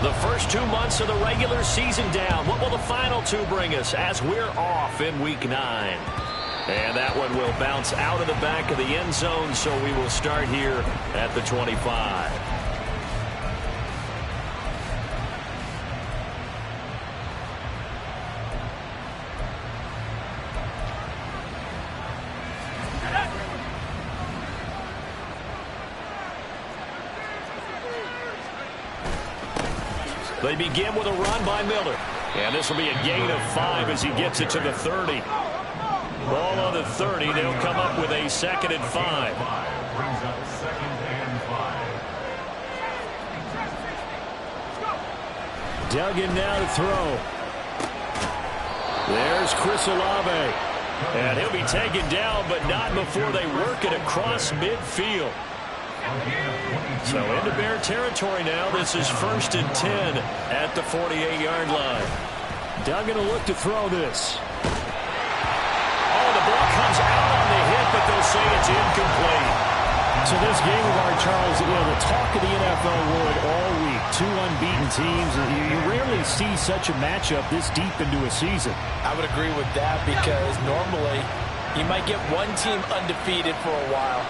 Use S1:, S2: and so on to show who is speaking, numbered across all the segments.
S1: The first 2 months of the regular season down. What will the final two bring us as we're off in Week 9? And that one will bounce out of the back of the end zone, so we will start here at the 25. They begin with a run by Miller. And this will be a gain of 5 as he gets it to the 30. Ball on the 30. They'll come up with a 2nd and 5.
S2: Brings up 2nd and 5.
S1: Duggan now to throw. There's Chris Olave. And he'll be taken down, but not before they work it across midfield. So into Bear territory now. This is 1st and 10 at the 48-yard line. Duggan will look to throw this. Oh, the ball comes out on the hit, but they'll say it's incomplete. So this game of our, Charles, the talk of the NFL world all week. 2 unbeaten teams. You rarely see such a matchup this deep into a season.
S3: I would agree with that because normally you might get one team undefeated for a while.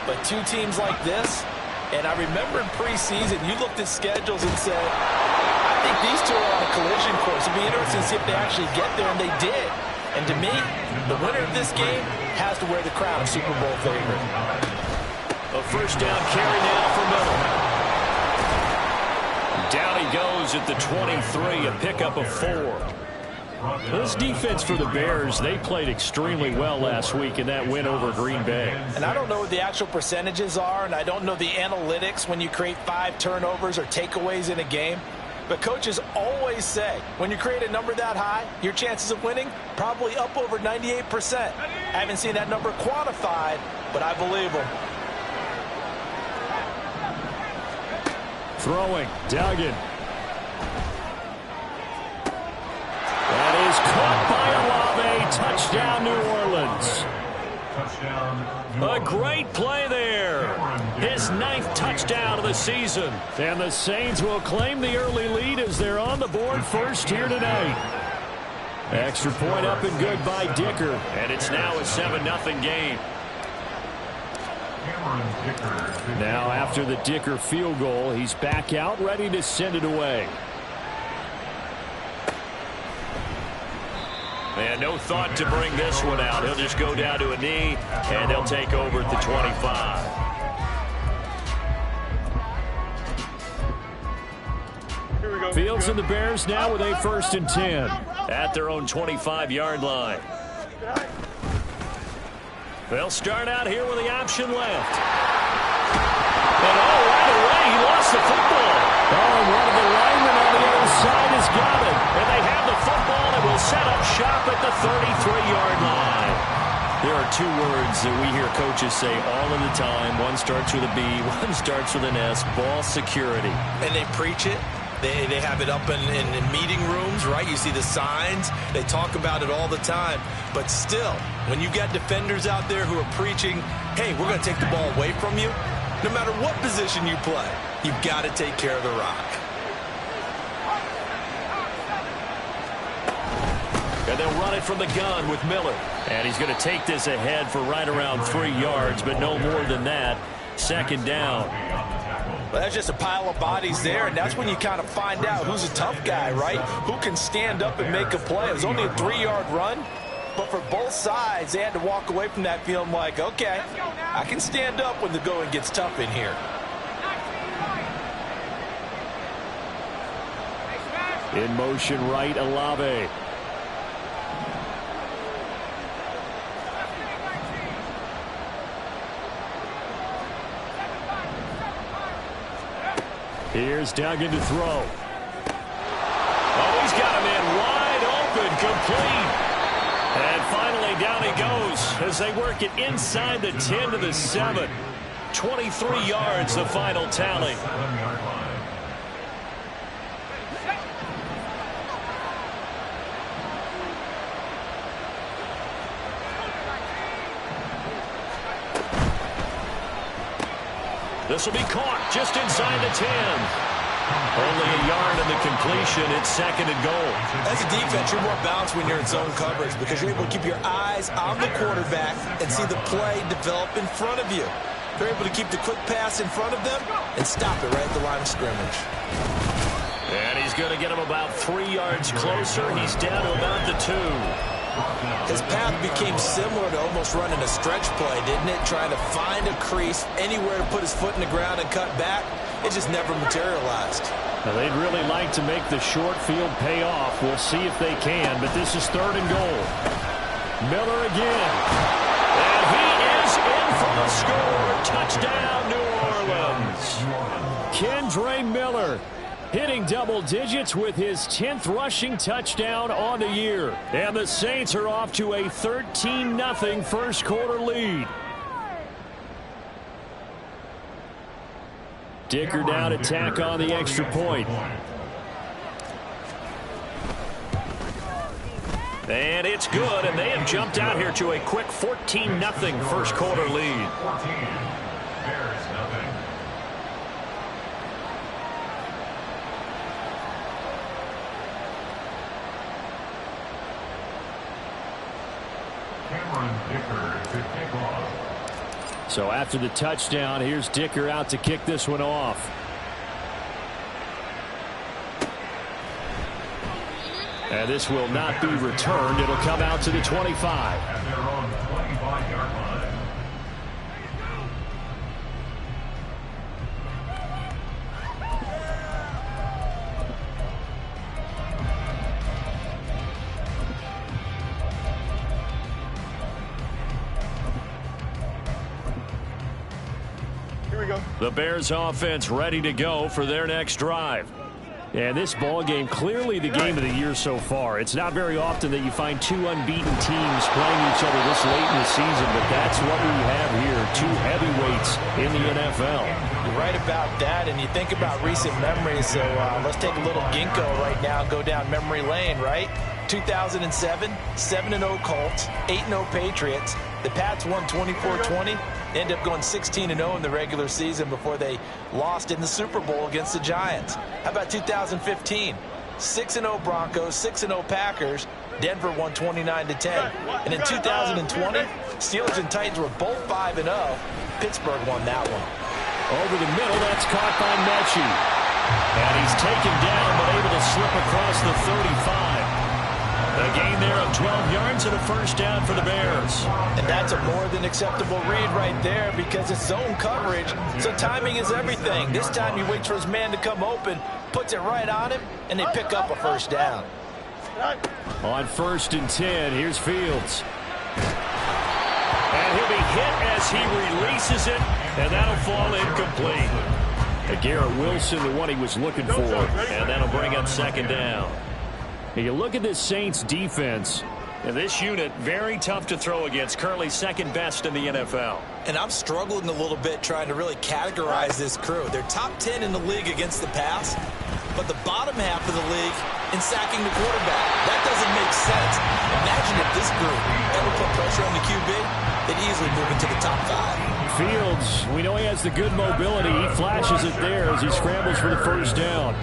S3: But 2 teams like this, and I remember in preseason, you looked at schedules and said, I think these 2 are on a collision course. It'd be interesting to see if they actually get there, and they did. And to me, the winner of this game has to wear the crown of Super Bowl favorite.
S1: A first down carry now for Miller. Down he goes at the 23, a pickup of 4. This defense for the Bears, they played extremely well last week in that win over Green Bay.
S3: And I don't know what the actual percentages are, and I don't know the analytics when you create 5 turnovers or takeaways in a game. But coaches always say, when you create a number that high, your chances of winning probably up over 98%. I haven't seen that number quantified, but I believe them.
S1: Throwing, Duggan. That is caught by Olave. Touchdown, New Orleans. A great play there. His 9th touchdown of the season. And the Saints will claim the early lead as they're on the board first here tonight. Extra point up and good by Dicker. And it's now a 7-0 game. Now after the Dicker field goal, he's back out ready to send it away. And no thought to bring this one out. He'll just go down to a knee, and they'll take over at the 25. Fields and the Bears now with a 1st and 10 at their own 25-yard line. They'll start out here with the option left. And right away, he lost the football. And one of the linemen on the other side has got it. And they have the football and will set up shop at the 33-yard line. There are 2 words that we hear coaches say all of the time. One starts with a B, one starts with an S, ball security.
S3: And they preach it. They have it up in meeting rooms, right? You see the signs. They talk about it all the time. But still, when you got defenders out there who are preaching, hey, we're going to take the ball away from you, no matter what position you play, you've got to take care of the rock. And they'll run it from the gun with Miller. And he's going to take this ahead for right around 3 yards, but no more than that. 2nd down. Well, that's just a pile of bodies there, and that's when you kind of find out who's a tough guy, right? Who can stand up and make a play. It was only a 3-yard run, but for both sides, they had to walk away from that feeling like, okay, I can stand up when the going gets tough in here.
S1: In motion right, Olave. Here's Duggan to throw. Oh, he's got a man wide open, complete. And finally down he goes as they work it inside the 10 to the 7. 23 yards, the final tally. This will be caught just inside the 10. Only a yard in the completion. It's second and goal.
S3: As a defense, you're more balanced when you're in zone coverage because you're able to keep your eyes on the quarterback and see the play develop in front of you. They're able to keep the quick pass in front of them and stop it right at the line of scrimmage.
S1: And he's going to get him about 3 yards closer. He's down to about the 2.
S3: His path became similar to almost running a stretch play, didn't it? Trying to find a crease, anywhere to put his foot in the ground and cut back. It just never materialized.
S1: Now, they'd really like to make the short field pay off. We'll see if they can, but this is third and goal. Miller again. And he is in for the score. Touchdown, New Orleans. Kendre Miller hitting double digits with his 10th rushing touchdown on the year. And the Saints are off to a 13-0 first quarter lead. Dicker down to tack on the extra point. And it's good, and they have jumped out here to a quick 14-0 first quarter lead.
S2: 14. Bears nothing. Cameron Dicker to kick off.
S1: So after the touchdown, here's Dicker out to kick this one off. And this will not be returned. It'll come out to the 25.
S2: At their own 25-yard line.
S1: The Bears offense ready to go for their next drive. And this ball game, clearly the game of the year so far. It's not very often that you find 2 unbeaten teams playing each other this late in the season, but that's what we have here, 2 heavyweights in the NFL.
S3: You're right about that, and you think about recent memories, so let's take a little ginkgo right now and go down memory lane, right? 2007, 7-0 Colts, 8-0 Patriots. The Pats won 24-20. They ended up going 16-0 in the regular season before they lost in the Super Bowl against the Giants. How about 2015? 6-0 Broncos, 6-0 Packers. Denver won 29-10. And in 2020, Steelers and Titans were both 5-0. Pittsburgh won that one.
S1: Over the middle, that's caught by Mechie. And he's taken down, but able to slip across the 35. A gain there of 12 yards and a first down for the Bears.
S3: And that's a more than acceptable read right there because it's zone coverage, so timing is everything. This time he waits for his man to come open, puts it right on him, and they pick up a first down.
S1: On 1st and 10, here's Fields. And he'll be hit as he releases it, and that'll fall incomplete. Garrett Wilson, the one he was looking for, and that'll bring up second down. You look at this Saints defense, and this unit very tough to throw against, currently second best in the NFL.
S3: And I'm struggling a little bit trying to really categorize this crew. They're top 10 in the league against the pass, but the bottom half of the league in sacking the quarterback. That doesn't make sense. Imagine if this group ever put pressure on the QB, they'd easily move into the top 5.
S1: Fields, we know he has the good mobility. He flashes it there as he scrambles for the first down.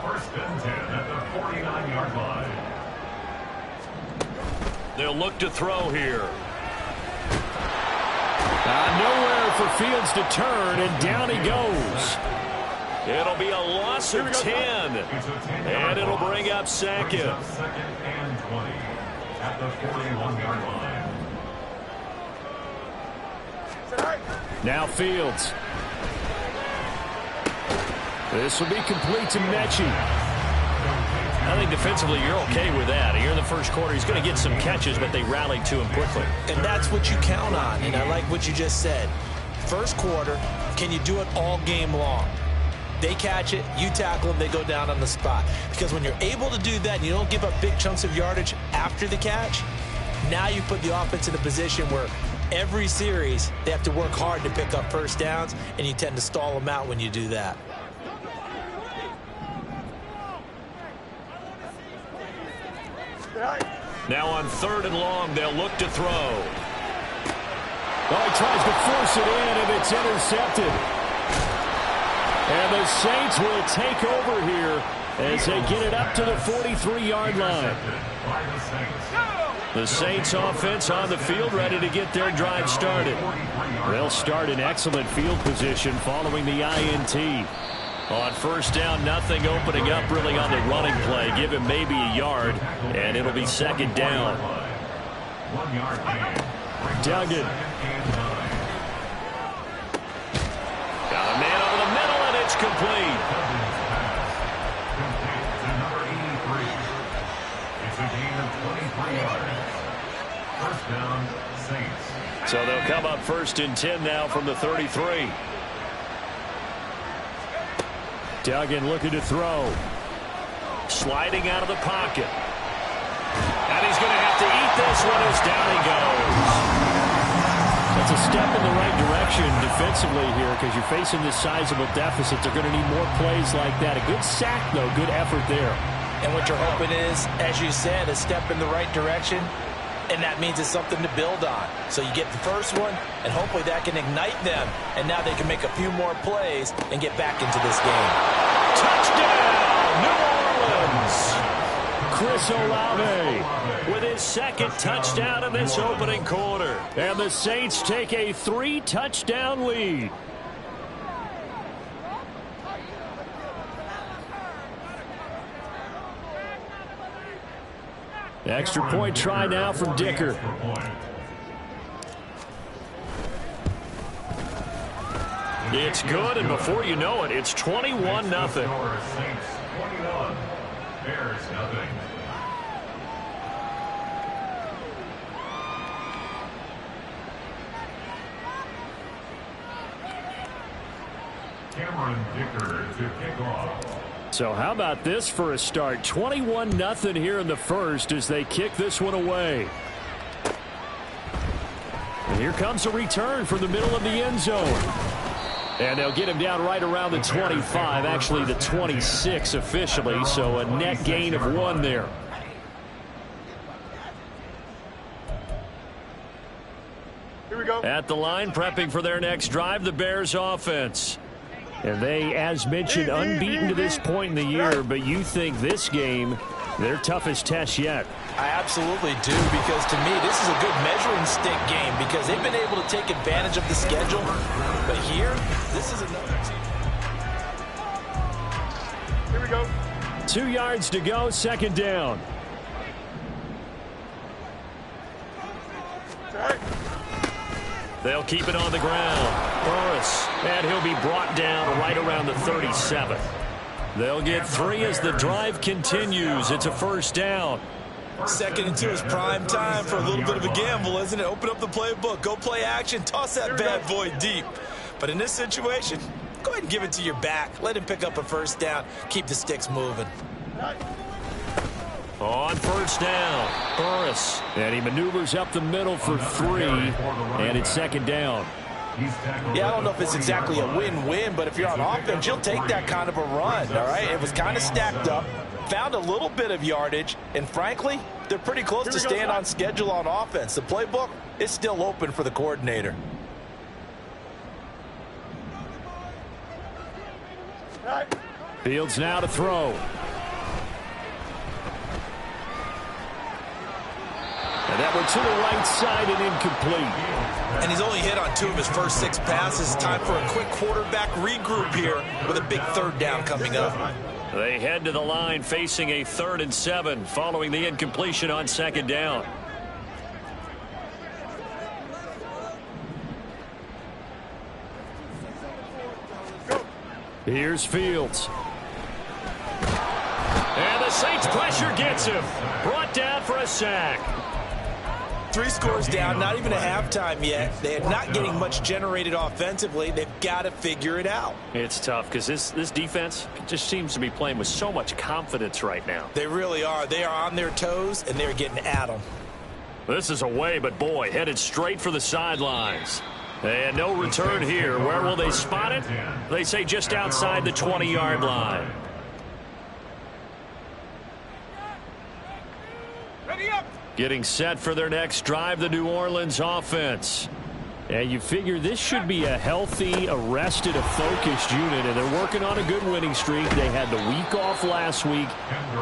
S2: First and 10 at the 49-yard line.
S1: They'll look to throw here. Nowhere for Fields to turn, and down he goes. It'll be a loss of 10, and it'll bring up Sackett.
S2: Second and 20 at the 41-yard line.
S1: Now Fields. This will be complete to Mechie. I think defensively you're okay with that. Here in the first quarter, he's going to get some catches, but they rallied to him quickly.
S3: And that's what you count on, and I like what you just said. First quarter, can you do it all game long? They catch it, you tackle them, they go down on the spot. Because when you're able to do that and you don't give up big chunks of yardage after the catch, now you put the offense in a position where every series they have to work hard to pick up first downs, and you tend to stall them out when you do that.
S1: Now on 3rd and long, they'll look to throw. Oh, he tries to force it in, and it's intercepted. And the Saints will take over here as they get it up to the 43-yard line. The Saints offense on the field, ready to get their drive started. They'll start in excellent field position following the INT. On first down, nothing opening up really on the running play. Give him maybe a yard, and it'll be second down. Duggan. Got a man over the middle, and it's complete.
S2: It's a gain of 23 yards. First down, Saints.
S1: So they'll come up first and 10 now from the 33. Duggan looking to throw. Sliding out of the pocket. And he's going to have to eat this one as down he goes. That's a step in the right direction defensively here because you're facing this sizable deficit. They're going to need more plays like that. A good sack, though. Good effort there.
S3: And what you're hoping is, as you said, a step in the right direction. And that means it's something to build on. So you get the first one, and hopefully that can ignite them. And now they can make a few more plays and get back into this game.
S1: Touchdown, New Orleans! Chris Olave with his second touchdown in this opening quarter. And the Saints take a 3-touchdown lead. Extra point try now from Dicker. It's good, and before you know it, it's 21-0.
S2: Saints 21, Bears nothing. Cameron Dicker to kick off.
S1: So how about this for a start? 21-0 here in the first as they kick this one away. And here comes a return from the middle of the end zone. And they'll get him down right around the 25, actually the 26 officially, so a net gain of 1 there.
S4: Here we go.
S1: At the line, prepping for their next drive, the Bears offense. And they, as mentioned, unbeaten to this point in the year, but you think this game, their toughest test yet.
S3: I absolutely do, because to me, this is a good measuring stick game because they've been able to take advantage of the schedule. But here, this is another team.
S4: Here we go.
S1: 2 yards to go, second down.
S4: All right.
S1: They'll keep it on the ground. Burris, and he'll be brought down right around the 37. They'll get 3 as the drive continues. It's a first down.
S3: 2nd and 2 is prime time for a little bit of a gamble, isn't it? Open up the playbook, go play action, toss that bad boy deep. But in this situation, go ahead and give it to your back. Let him pick up a first down. Keep the sticks moving.
S1: On first down, Burris. And he maneuvers up the middle for 3, and it's second down.
S3: Yeah, I don't know if it's exactly a win-win, but if you're on offense, you'll take that kind of a run, all right? It was kind of stacked up, found a little bit of yardage, and frankly, they're pretty close to staying on schedule on offense. The playbook is still open for the coordinator.
S1: Fields now to throw. And that one to the right side and incomplete.
S3: And he's only hit on 2 of his first 6 passes. Time for a quick quarterback regroup here with a big third down coming up.
S1: They head to the line facing a 3rd and 7 following the incompletion on second down. Here's Fields. And the Saints pressure gets him. Brought down for a sack.
S3: 3 scores down, not even a halftime yet. They are not getting much generated offensively. They've got to figure it out.
S1: It's tough because this defense just seems to be playing with so much confidence right now.
S3: They really are. They are on their toes, and they're getting at them.
S1: This is away, but boy, headed straight for the sidelines. And no return here. Where will they spot it? They say just outside the 20-yard line.
S4: Ready up.
S1: Getting set for their next drive, the New Orleans offense. And you figure this should be a healthy, arrested, a focused unit, and they're working on a good winning streak. They had the week off last week.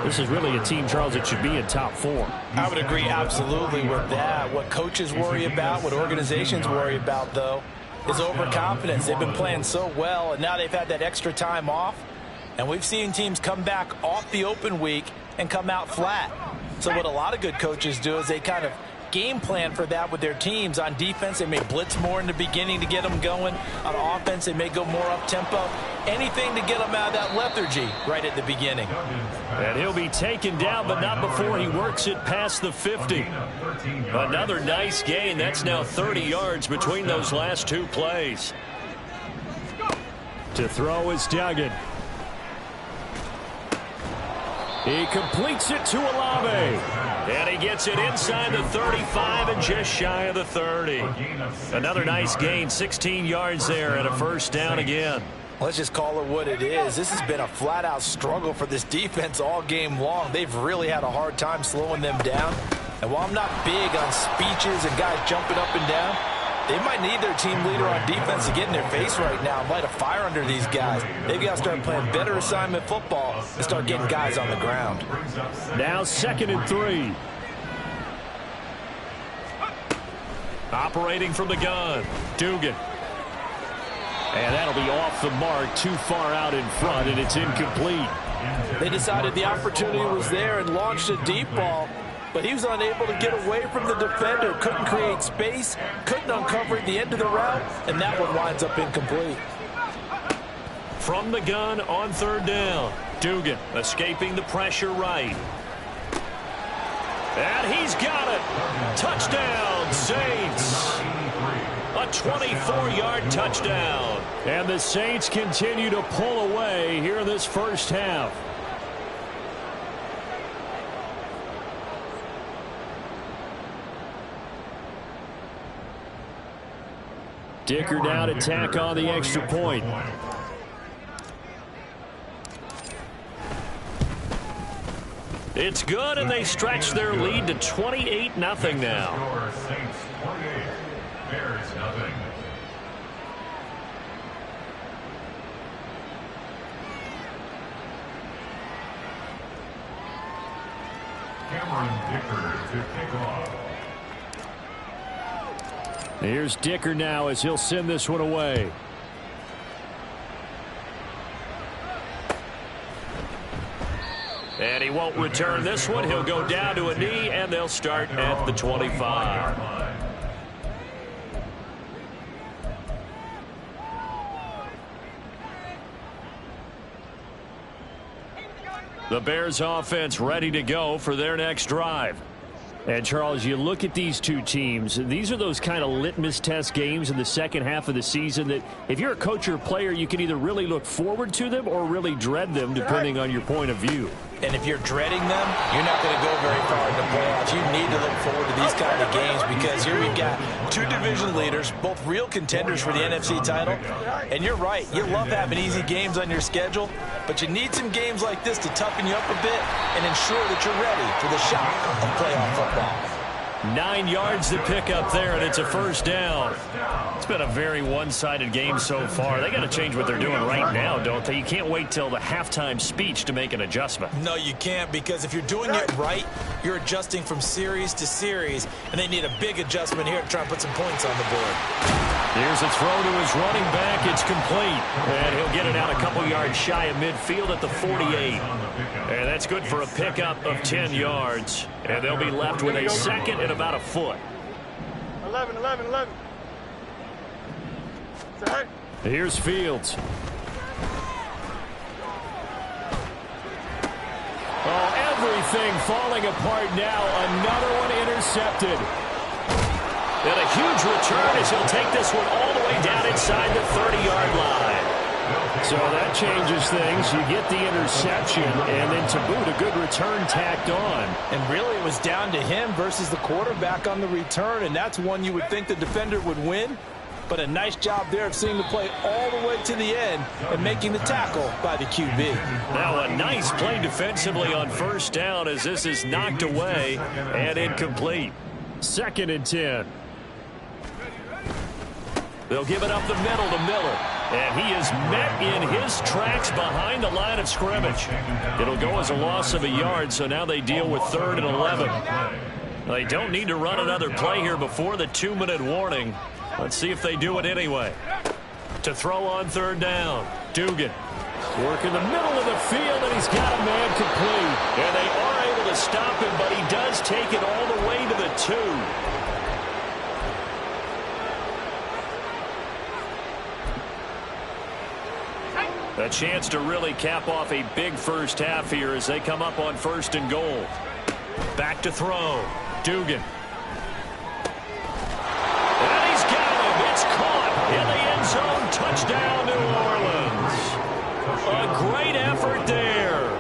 S1: This is really a team, Charles, that should be in top 4.
S3: I would agree absolutely with that. What coaches worry about, what organizations worry about, though, is overconfidence. They've been playing so well, and now they've had that extra time off. And we've seen teams come back off the open week and come out flat. So what a lot of good coaches do is they kind of game plan for that with their teams. On defense, they may blitz more in the beginning to get them going. On offense, they may go more up-tempo. Anything to get them out of that lethargy right at the beginning.
S1: And he'll be taken down, but not before he works it past the 50. Another nice gain. That's now 30 yards between those last 2 plays. To throw is Duggan. He completes it to Olave. And he gets it inside the 35 and just shy of the 30. Another nice gain, 16 yards there and a first down again.
S3: Let's just call it what it is. This has been a flat-out struggle for this defense all game long. They've really had a hard time slowing them down. And while I'm not big on speeches and guys jumping up and down, they might need their team leader on defense to get in their face right now and light a fire under these guys. They've got to start playing better assignment football and start getting guys on the ground.
S1: Now 2nd and 3. Operating from the gun, Dugan. And that'll be off the mark, too far out in front, and it's incomplete.
S3: They decided the opportunity was there and launched a deep ball, but he was unable to get away from the defender, couldn't create space, couldn't uncover the end of the route, and that one winds up incomplete.
S1: From the gun on 3rd down, Dugan escaping the pressure right. And he's got it. Touchdown, Saints. A 24-yard touchdown. And the Saints continue to pull away here in this first half. Dicker now to tack on the extra point. It's good, and they stretch their lead to 28-0 now.
S2: Saints 28, Bears nothing. Cameron Dicker to kick off.
S1: Here's Dicker now as he'll send this one away. And he won't return this one. He'll go down to a knee, and they'll start at the 25. The Bears offense ready to go for their next drive. And, Charles, you look at these two teams, these are those kind of litmus test games in the second half of the season that if you're a coach or a player, you can either really look forward to them or really dread them, depending on your point of view.
S3: And if you're dreading them, you're not going to go very far in the playoffs. You need to look forward to these kind of games because here we've got two division leaders, both real contenders for the NFC title. And you're right, you love having easy games on your schedule, but you need some games like this to toughen you up a bit and ensure that you're ready for the shock of playoff football.
S1: 9 yards to pick up there, and it's a first down. It's been a very one-sided game so far. They got to change what they're doing right now, don't they? You can't wait till the halftime speech to make an adjustment.
S3: No, you can't, because if you're doing it right, you're adjusting from series to series, and they need a big adjustment here to try and put some points on the board.
S1: Here's a throw to his running back. It's complete, and he'll get it out a couple yards shy of midfield at the 48. And that's good for a pickup of 10 yards. And they'll be left with a second and about a foot.
S4: 11.
S1: Here's Fields. Oh, everything falling apart now. Another one intercepted. And a huge return as he'll take this one all the way down inside the 30-yard line. So that changes things. You get the interception, and then to boot, a good return tacked on.
S3: And really, it was down to him versus the quarterback on the return, and that's one you would think the defender would win. But a nice job there of seeing the play all the way to the end and making the tackle by the QB.
S1: Now a nice play defensively on first down as this is knocked away and incomplete. 2nd and 10. They'll give it up the middle to Miller. And he is met in his tracks behind the line of scrimmage. It'll go as a loss of a yard, so now they deal with 3rd and 11. They don't need to run another play here before the 2-minute warning. Let's see if they do it anyway. To throw on 3rd down, Dugan. Work in the middle of the field, and he's got a man complete. And they are able to stop him, but he does take it all the way to the 2. A chance to really cap off a big first half here as they come up on 1st and goal. Back to throw. Dugan. And he's got him. It's caught in the end zone. Touchdown, New Orleans. A great effort there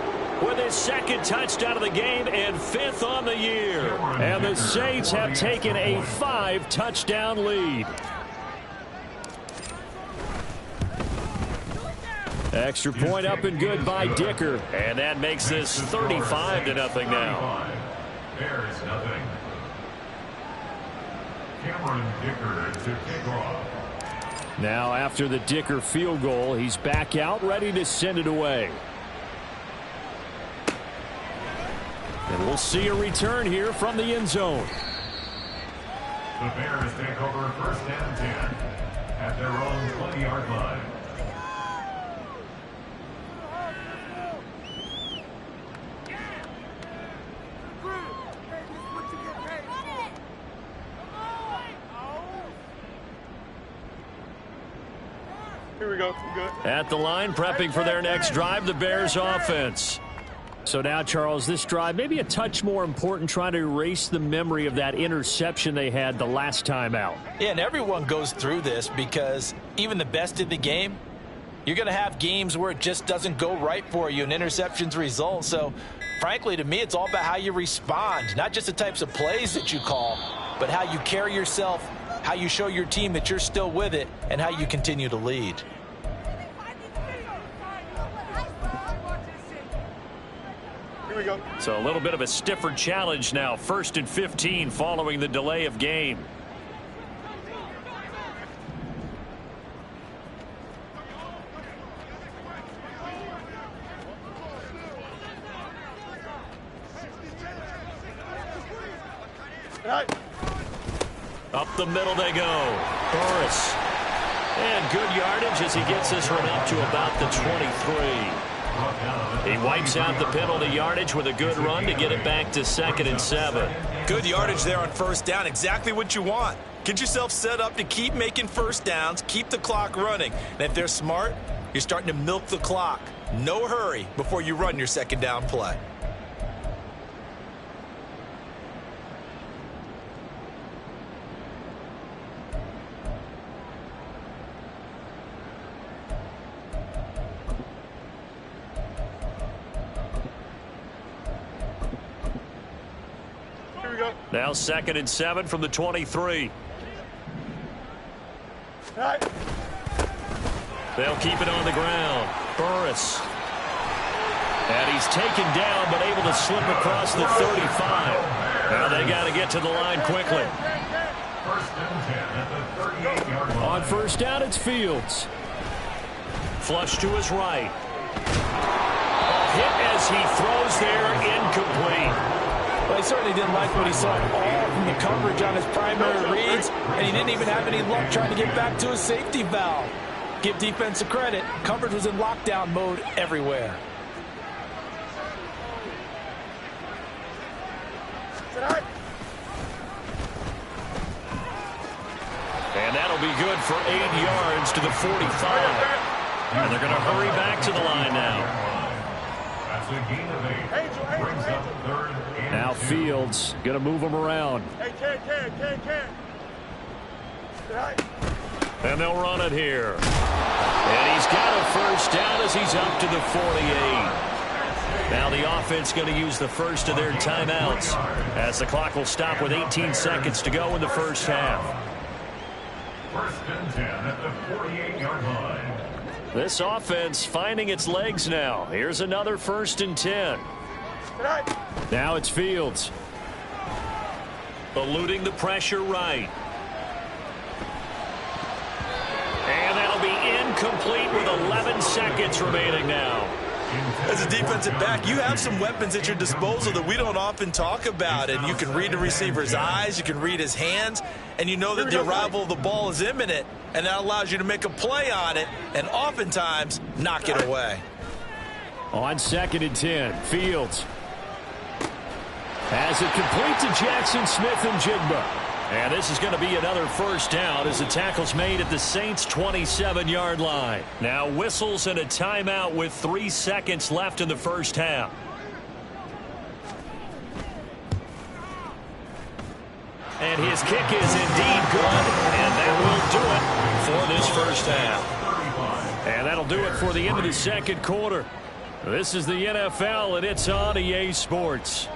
S1: with his 2nd touchdown of the game and 5th on the year. And the Saints have taken a 5-touchdown lead. Extra point up and good by Dicker. And that makes this 35-0 now.
S2: Bears nothing. Cameron Dicker to kick off.
S1: Now after the Dicker field goal, he's back out ready to send it away. And we'll see a return here from the end zone.
S2: The Bears take over 1st and 10 at their own 20-yard line.
S4: Here we go. Good.
S1: At the line, prepping for their next drive, the Bears offense. So now, Charles, this drive maybe a touch more important, trying to erase the memory of that interception they had the last time out.
S3: Yeah, and everyone goes through this because even the best in the game, you're going to have games where it just doesn't go right for you, and interceptions result. So, frankly, to me, it's all about how you respond, not just the types of plays that you call, but how you carry yourself, how you show your team that you're still with it, and how you continue to lead.
S4: Here we go.
S1: So a little bit of a stiffer challenge now. 1st and 15 following the delay of game. Up the middle they go. Burris. And good yardage as he gets this one up to about the 23. He wipes out the penalty yardage with a good run to get it back to 2nd and 7.
S3: Good yardage there on 1st down. Exactly what you want. Get yourself set up to keep making 1st downs, keep the clock running. And if they're smart, you're starting to milk the clock. No hurry before you run your 2nd down play.
S1: Now 2nd and 7 from the 23. They'll keep it on the ground. Burris. And he's taken down but able to slip across the 35. Now they got to get to the line quickly.
S2: 1st and 10 at the 38-yard line.
S1: On 1st down, it's Fields. Flush to his right. A hit as he throws there, incomplete.
S3: Well, he certainly didn't like what he saw all from the coverage on his primary reads, and he didn't even have any luck trying to get back to his safety valve. Give defense a credit. Coverage was in lockdown mode everywhere.
S1: And that'll be good for 8 yards to the 45. And they're going to hurry back to the line now.
S2: That's a gain of 8. Brings up 3rd and
S1: Now Fields going to move them around.
S4: Hey, Ken.
S1: And they'll run it here. And he's got a 1st down as he's up to the 48. Now the offense going to use the first of their timeouts as the clock will stop with 18 seconds to go in the 1st half.
S2: 1st and 10 at the 48-yard line.
S1: This offense finding its legs now. Here's another 1st and 10. Now it's Fields. Eluding the pressure right. incomplete with 11 seconds remaining now.
S3: As a defensive back, you have some weapons at your disposal that we don't often talk about. And you can read the receiver's eyes, you can read his hands, and you know that the arrival of the ball is imminent, and that allows you to make a play on it and oftentimes knock it away.
S1: On 2nd and 10, Fields has it complete to Jackson Smith-Njigba. And this is going to be another first down as the tackle's made at the Saints' 27-yard line. Now whistles and a timeout with 3 seconds left in the first half. And his kick is indeed good, and that will do it for this first half. And that'll do it for the end of the second quarter. This is the NFL, and it's on EA Sports.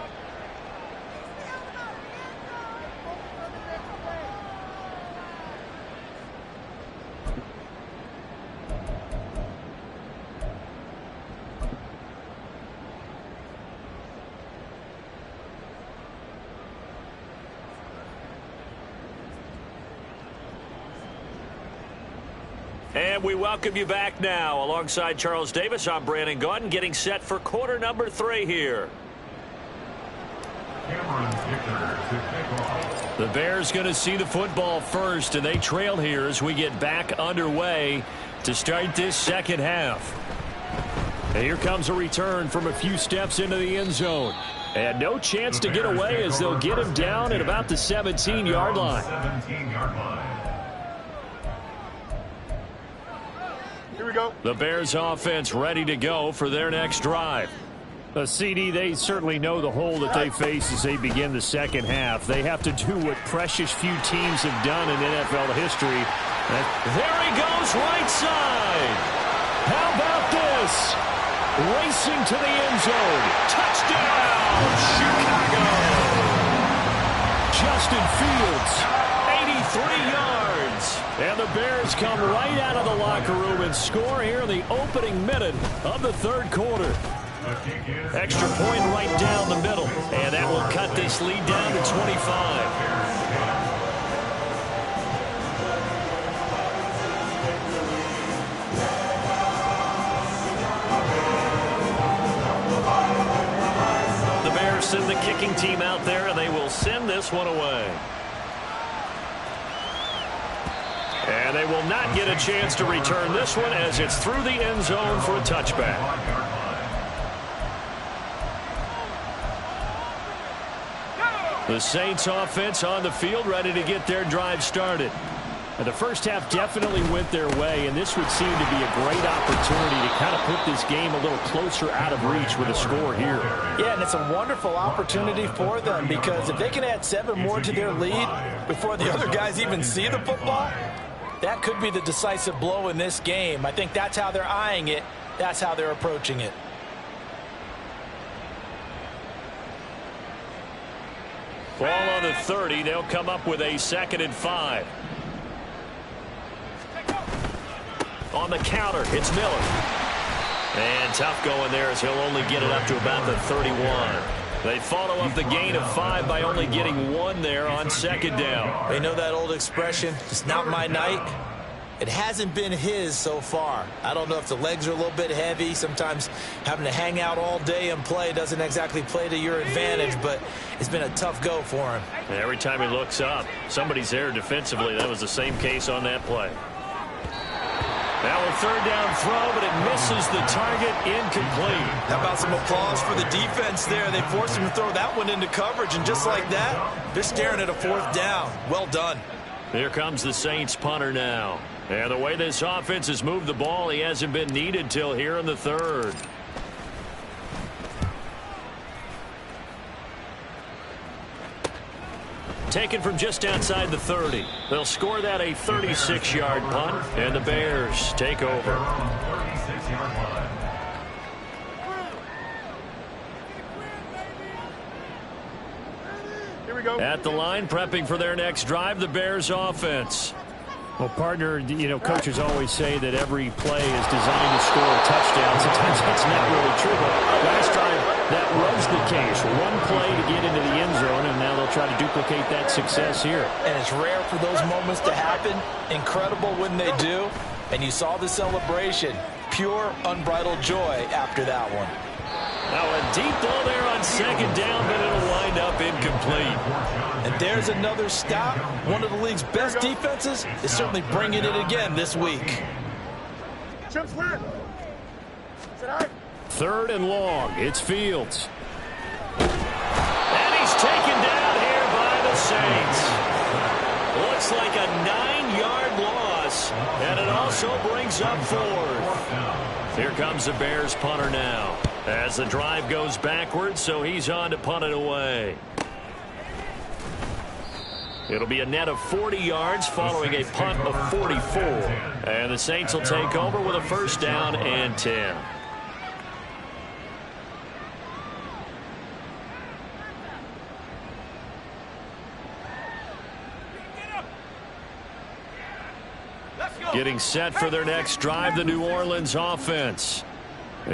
S1: And we welcome you back now. Alongside Charles Davis, I'm Brandon Gaudin, getting set for quarter number 3 here. The Bears going to see the football first, and they trail here as we get back underway to start this second half. And here comes a return from a few steps into the end zone. And no chance to get away as they'll get him down at about the 17-yard line.
S4: Here we go.
S1: The Bears offense ready to go for their next drive. CD, they certainly know the hole that they face as they begin the second half. They have to do what precious few teams have done in NFL history. There he goes, right side. How about this? Racing to the end zone. Touchdown, Chicago. Justin Fields, 83 yards. And the Bears come right out of the locker room and score here in the opening minute of the third quarter. Extra point right down the middle, and that will cut this lead down to 25. Send the kicking team out there, and they will send this one away. And they will not get a chance to return this one as it's through the end zone for a touchback. The Saints offense on the field ready to get their drive started. And the first half definitely went their way, and this would seem to be a great opportunity to kind of put this game a little closer out of reach with a score here.
S5: Yeah, and it's a wonderful opportunity for them because if they can add 7 more to their lead before the other guys even see the football, that could be the decisive blow in this game. I think that's how they're eyeing it. That's how they're approaching it.
S1: Ball on the 30. They'll come up with a 2nd and 5. On the counter, it's Miller. And tough going there as he'll only get it up to about the 31. They follow up the gain of 5 by only getting 1 there on 2nd down.
S5: They know that old expression, it's not my night. It hasn't been his so far. I don't know if the legs are a little bit heavy. Sometimes having to hang out all day and play doesn't exactly play to your advantage, but it's been a tough go for him.
S1: And every time he looks up, somebody's there defensively. That was the same case on that play. Now a 3rd down throw, but it misses the target, incomplete.
S3: How about some applause for the defense there? They forced him to throw that one into coverage, and just like that, they're staring at a 4th down. Well done.
S1: Here comes the Saints punter now. And the way this offense has moved the ball, he hasn't been needed till here in the 3rd. Taken from just outside the 30. They'll score that a 36-yard punt, and the Bears take over.
S4: Here we go.
S1: At the line, prepping for their next drive, the Bears offense. Well, partner, you know, coaches always say that every play is designed to score a touchdown. Sometimes that's not really true, but last time that was the case. 1 play to get into the end zone, and now they'll try to duplicate that success here.
S5: And it's rare for those moments to happen. Incredible when they do. And you saw the celebration. Pure, unbridled joy after that one.
S1: Now a deep ball there on second down, but it'll wind up incomplete.
S5: And there's another stop. One of the league's best defenses is certainly bringing it again this week.
S1: Third and long. It's Fields. And he's taken down here by the Saints. Looks like a 9-yard loss. And it also brings up fourth. Here comes the Bears punter now. As the drive goes backwards, so he's on to punt it away. It'll be a net of 40 yards following a punt of 44. And the Saints will take over with a first down and 10. Getting set for their next drive, the New Orleans offense.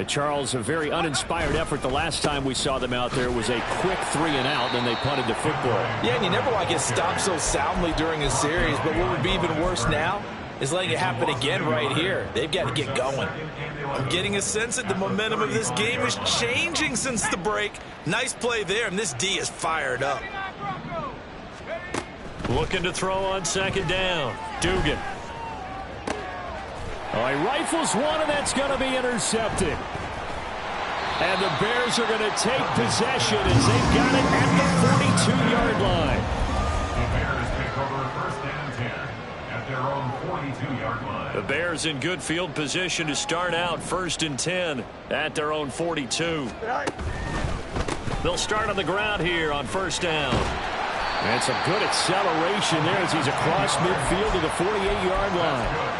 S1: Charles, a very uninspired effort. The last time we saw them out there was a quick 3-and-out, and they punted the football.
S5: Yeah, and you never want to get stopped so soundly during a series, but what would be even worse now is letting it happen again right here. They've got to get going. I'm getting a sense that the momentum of this game is changing since the break. Nice play there, and this D is fired up.
S1: Looking to throw on second down. Dugan. Oh, he rifles one, and that's going to be intercepted. And the Bears are going to take possession as they've got it at the 42-yard line.
S2: The Bears take over first and 10 at their own 42-yard line.
S1: The Bears in good field position to start out first and 10 at their own 42. They'll start on the ground here on first down. And some good acceleration there as he's across midfield to the 48-yard line.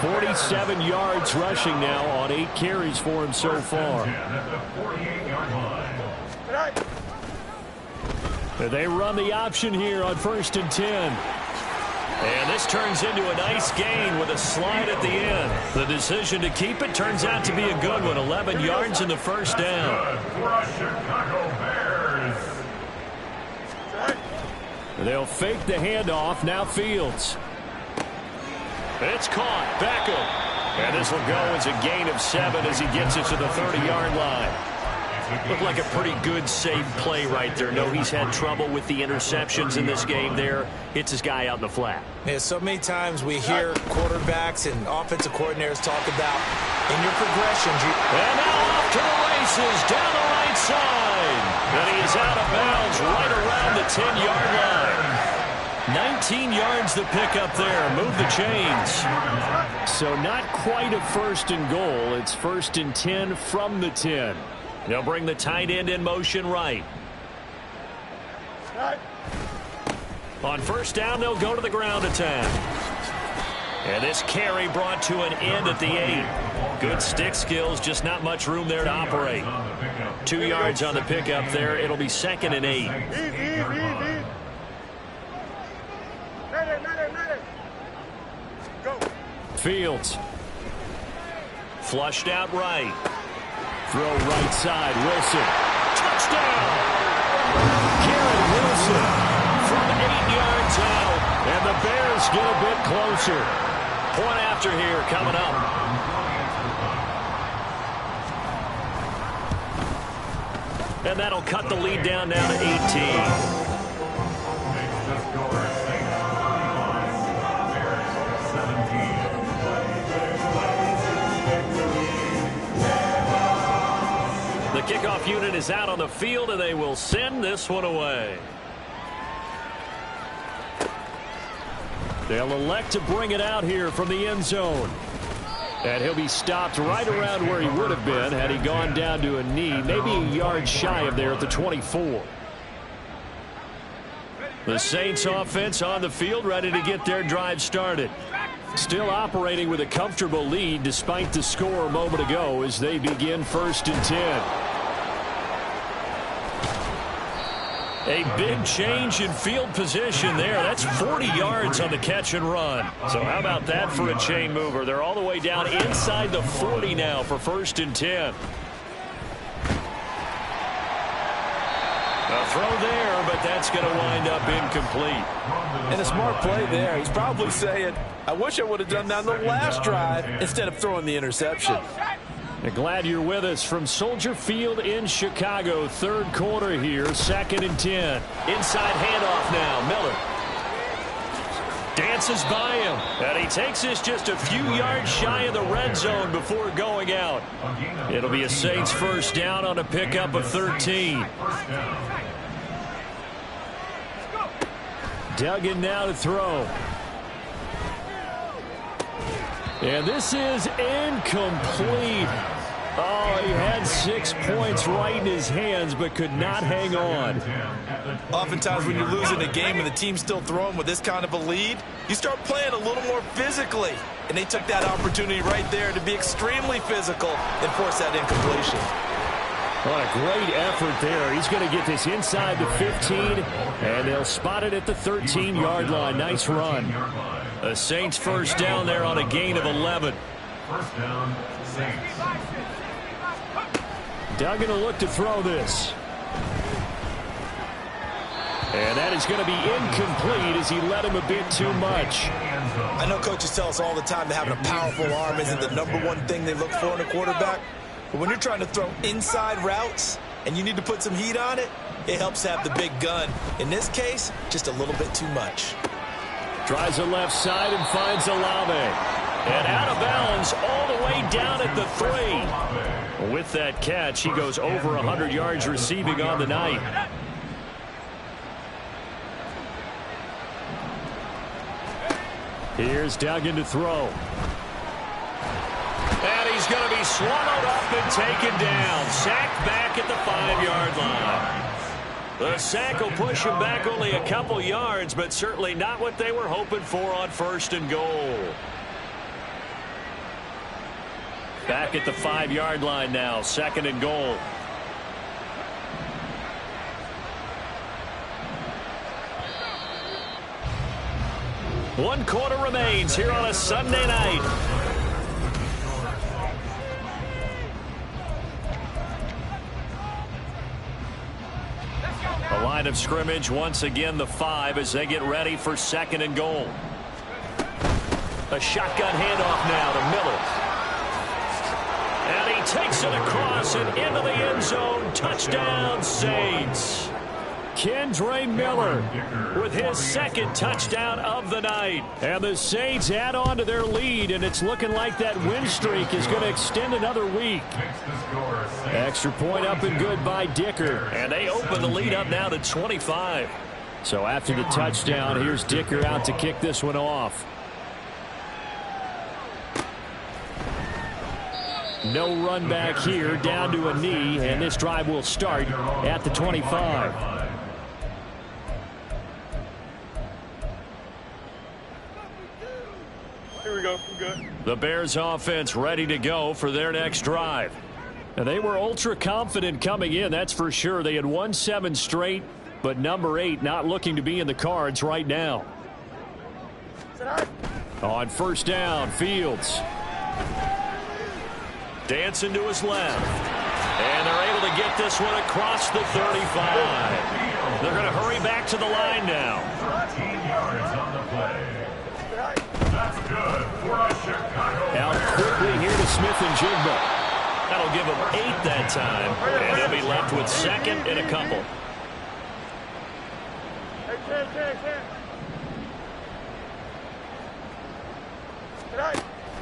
S1: 47 yards rushing now on 8 carries for him so far. They run the option here on first and 10. And this turns into a nice gain with a slide at the end. The decision to keep it turns out to be a good one. 11 yards in the first down. They'll fake the handoff. Now Fields. It's caught. Beckham. And this will go as a gain of 7 as he gets it to the 30-yard line. Looked like a pretty good, safe play right there. No, he's had trouble with the interceptions in this game there. Hits his guy out in the flat.
S5: Yeah, so many times we hear quarterbacks and offensive coordinators talk about in your progressions.
S1: And now off to the races down the right side. And he is out of bounds right around the 10-yard line. 19 yards the pickup there. Move the chains. So not quite a first and goal. It's first and 10 from the 10. They'll bring the tight end in motion right. On first down, they'll go to the ground attack. And this carry brought to an end at the 8. Good stick skills, just not much room there to operate. 2 yards on the pickup there. It'll be second and 8. Fields. Flushed out right. Throw right side. Wilson. Touchdown! Garrett Wilson from 8 yards out. And the Bears get a bit closer. Point after here coming up. And that'll cut the lead down now to 18. The kickoff unit is out on the field, and they will send this one away. They'll elect to bring it out here from the end zone. And he'll be stopped right around where he would have been had he gone down to a knee, maybe a yard shy of there at the 24. The Saints offense on the field, ready to get their drive started. Still operating with a comfortable lead despite the score a moment ago as they begin first and 10. A big change in field position there. That's 40 yards on the catch and run. So how about that for a chain mover? They're all the way down inside the 40 now for first and 10. A throw there, but that's going to wind up incomplete.
S5: And a smart play there. He's probably saying, I wish I would have done that on the last drive instead of throwing the interception.
S1: Glad you're with us from Soldier Field in Chicago. Third quarter here, 2nd and 10. Inside handoff now, Miller. Dances by him, and he takes this just a few yards shy of the red zone before going out. It'll be a Saints first down on a pickup of 13. Duggan now to throw. And this is incomplete. Oh, he had 6 points right in his hands, but could not hang on.
S5: Oftentimes when you're losing a game and the team's still throwing with this kind of a lead, you start playing a little more physically. And they took that opportunity right there to be extremely physical and force that incompletion.
S1: What a great effort there. He's going to get this inside the 15, and they'll spot it at the 13-yard line. Nice run. A Saints first down there on a gain of 11.
S2: First down, Saints.
S1: Duggan will look to throw this. And that is going to be incomplete as he let him a bit too much.
S5: I know coaches tell us all the time that having a powerful arm isn't the #1 thing they look for in a quarterback. But when you're trying to throw inside routes and you need to put some heat on it, it helps have the big gun. In this case, just a little bit too much.
S1: Tries the left side and finds Olave. And out of bounds all the way down at the 3. With that catch, he goes over 100 yards receiving on the night. Here's Duggan to throw. And he's going to be swallowed up and taken down. Sacked back at the 5-yard line. The sack will push him back only a couple yards, but certainly not what they were hoping for on 1st and goal. Back at the 5-yard line now, 2nd and goal. One quarter remains here on a Sunday night. A line of scrimmage, once again the 5 as they get ready for 2nd and goal. A shotgun handoff now to Miller. And he takes it across and into the end zone. Touchdown, Saints. Kendre Miller with his 2nd touchdown of the night. And the Saints add on to their lead, and it's looking like that win streak is going to extend another week. Extra point up and good by Dicker. And they open the lead up now to 25. So after the touchdown, here's Dicker out to kick this one off. No run back here, down to a knee, and this drive will start at the 25.
S4: Here we go. We're good.
S1: The Bears offense ready to go for their next drive. And they were ultra confident coming in, that's for sure. They had won 7 straight, but number 8 not looking to be in the cards right now. On 1st down, Fields. Dancing to his left. And they're able to get this one across the 35. They're going to hurry back to the line now.
S2: 13 yards on the play. That's good for Chicago.
S1: Out quickly here to Smith and Jigba. That'll give him 8 that time. And they'll be left with 2nd and a couple.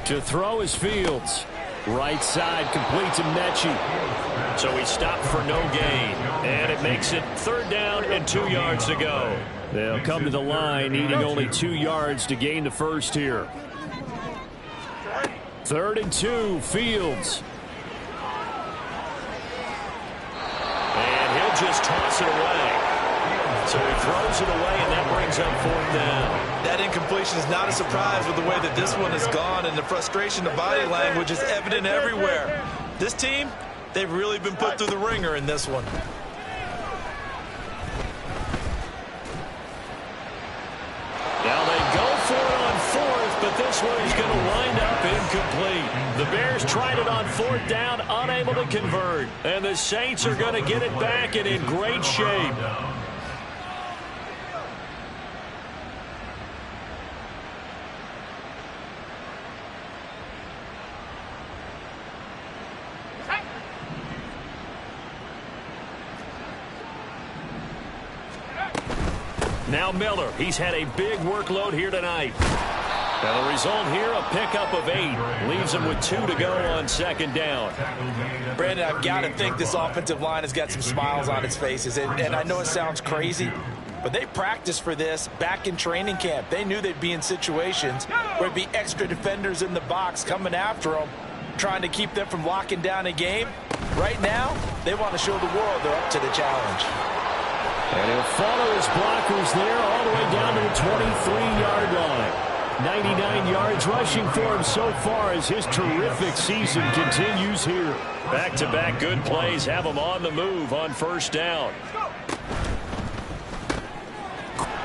S1: To throw is Fields. Right side complete to Mechie. So he stopped for no gain. And it makes it 3rd down and 2 yards to go. They'll come to the line needing only 2 yards to gain the first here. 3rd and 2, Fields. And he'll just toss it away. So he throws it away, and that brings up 4th down.
S5: That incompletion is not a surprise with the way that this one has gone, and the frustration, the body language is evident everywhere. This team, they've really been put through the ringer in this one.
S1: Now they go for it on 4th, but this one is going to wind up incomplete. incomplete. The Bears tried it on 4th down, unable to convert. And the Saints are going to get it back and in great shape. Now Miller, he's had a big workload here tonight. And the result here, a pickup of 8. Leaves him with 2 to go on 2nd down.
S5: Brandon, I've got to think this offensive line has got some smiles on its faces. And I know it sounds crazy, but they practiced for this back in training camp. They knew they'd be in situations where there'd be extra defenders in the box coming after them, trying to keep them from locking down a game. Right now, they want to show the world they're up to the challenge.
S1: And he'll follow his blockers there all the way down to the 23-yard line. 99 yards rushing for him so far as his terrific season continues here. Back-to-back good plays have him on the move on 1st down.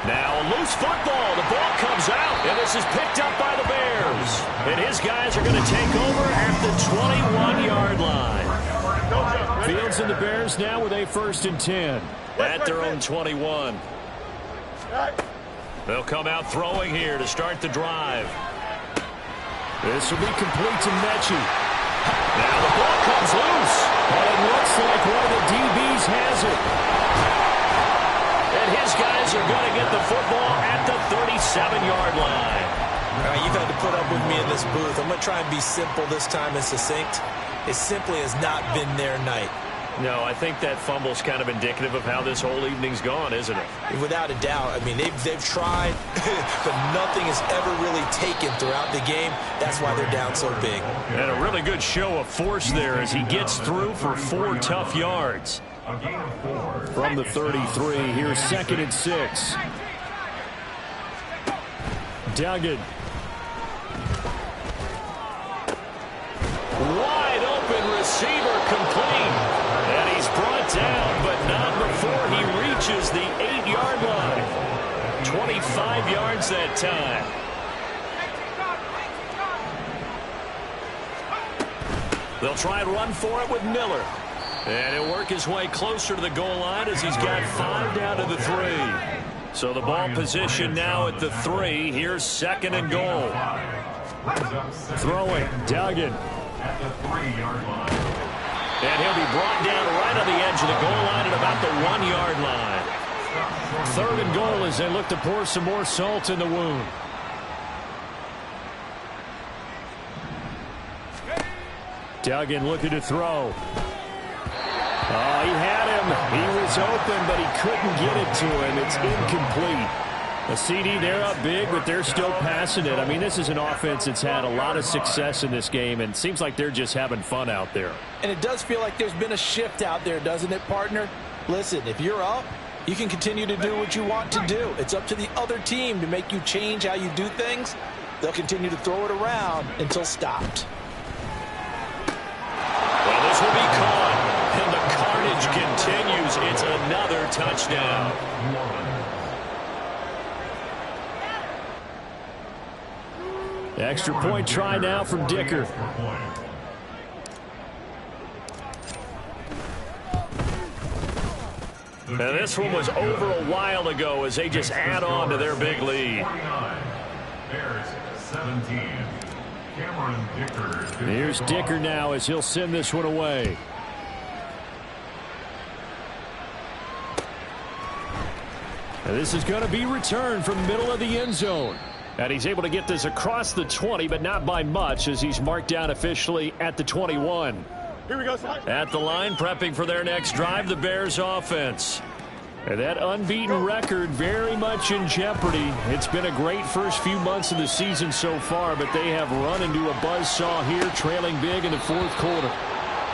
S1: Now a loose football. The ball comes out, and this is picked up by the Bears. And his guys are going to take over at the 21-yard line. Fields and the Bears now with a 1st and 10. At their own 21. They'll come out throwing here to start the drive. This will be complete to Mechie. Now the ball comes loose. And it looks like one of the DBs has it. And his guys are going to get the football at the 37-yard line.
S5: All right, you've had to put up with me in this booth. I'm going to try and be simple this time and succinct. It simply has not been their night.
S1: No, I think that fumble's kind of indicative of how this whole evening's gone, isn't it?
S5: Without a doubt. I mean, they've tried, but nothing has ever really taken throughout the game. That's why they're down so big.
S1: And a really good show of force there as he gets through for 4 tough yards. From the 33, here's 2nd and 6. Duggan. Wide open receiver complete. And he's brought down, but not before he reaches the 8-yard line. 25 yards that time. They'll try and run for it with Miller. And he'll work his way closer to the goal line as he's got 5 down to the 3. So the ball position now at the 3. Here's 2nd and goal. Throwing, Duggan.
S2: At the 3-yard line.
S1: And he'll be brought down right on the edge of the goal line at about the 1-yard line. 3rd and goal as they look to pour some more salt in the wound. Duggan looking to throw. Oh, he had him. He was open, but he couldn't get it to him. It's incomplete. A CD, they're up big, but they're still passing it. I mean, this is an offense that's had a lot of success in this game, and it seems like they're just having fun out there.
S5: And it does feel like there's been a shift out there, doesn't it, partner? Listen, if you're up, you can continue to do what you want to do. It's up to the other team to make you change how you do things. They'll continue to throw it around until stopped.
S1: Well, this will be caught, and the carnage continues. It's another touchdown. Extra point try now from Dicker. And this one was over a while ago as they just add on to their big lead.
S2: Bears 17. Cameron Dicker.
S1: Here's Dicker now as he'll send this one away. And this is going to be returned from middle of the end zone. And he's able to get this across the 20, but not by much as he's marked down officially at the 21.
S4: Here we go.
S1: At the line, prepping for their next drive, the Bears offense. And that unbeaten record very much in jeopardy. It's been a great first few months of the season so far, but they have run into a buzzsaw here, trailing big in the 4th quarter.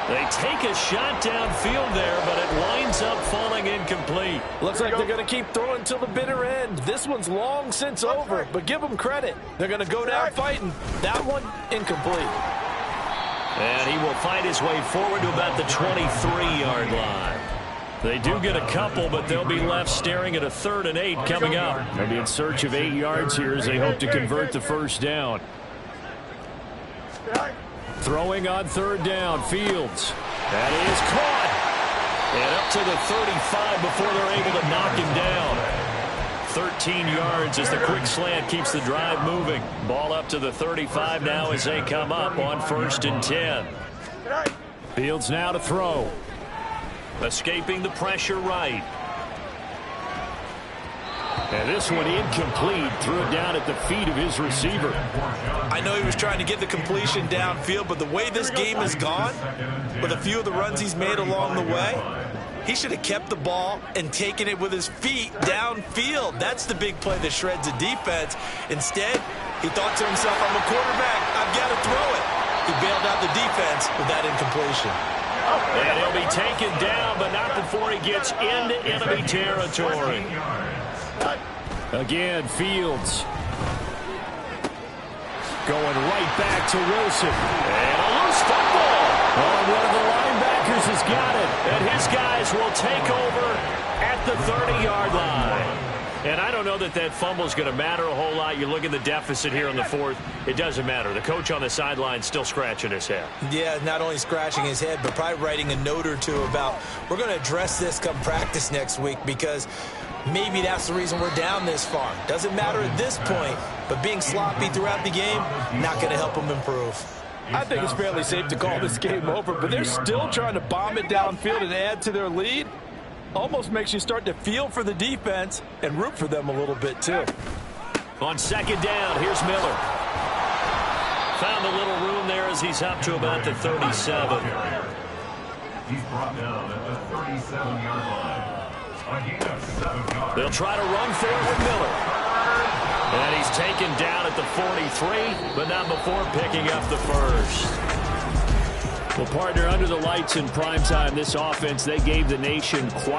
S1: They take a shot downfield there, but it winds up falling incomplete.
S5: Looks like they're going to keep throwing till the bitter end. This one's long since over, but give them credit. They're going to go down fighting. That one, incomplete.
S1: And he will find his way forward to about the 23-yard line. They do get a couple, but they'll be left staring at a 3rd and 8 coming up. They'll be in search of 8 yards here as they hope to convert the 1st down. Throwing on third down, Fields. That is caught. And up to the 35 before they're able to knock him down. 13 yards as the quick slant keeps the drive moving. Ball up to the 35 now as they come up on 1st and 10. Fields now to throw. Escaping the pressure right. And this one incomplete. Threw it down at the feet of his receiver.
S5: I know he was trying to get the completion downfield, but the way this game has gone, with a few of the runs he's made along the way, he should have kept the ball and taken it with his feet downfield. That's the big play that shreds a defense. Instead, he thought to himself, I'm a quarterback, I've got to throw it. He bailed out the defense with that incompletion.
S1: And he'll be taken down, but not before he gets into enemy territory. Again, Fields. Going right back to Wilson. And a loose football. Oh, one of the linebackers has got it. And his guys will take over at the 30-yard line. And I don't know that that fumble is going to matter a whole lot. You look at the deficit here in the 4th. It doesn't matter. The coach on the sideline still scratching his head.
S5: Yeah, not only scratching his head, but probably writing a note or two about, we're going to address this come practice next week, because maybe that's the reason we're down this far. Doesn't matter at this point, but being sloppy throughout the game, not going to help them improve.
S6: I think it's fairly safe to call this game over, but they're still trying to bomb it downfield and add to their lead. Almost makes you start to feel for the defense and root for them a little bit, too.
S1: On 2nd down, here's Miller. Found a little room there as he's up to about the 37.
S2: He's brought down at the 37-yard line. A gain of 7 yards.
S1: They'll try to run for it with Miller. And he's taken down at the 43, but not before picking up the first. Well, partner, under the lights in primetime, this offense, they gave the nation quite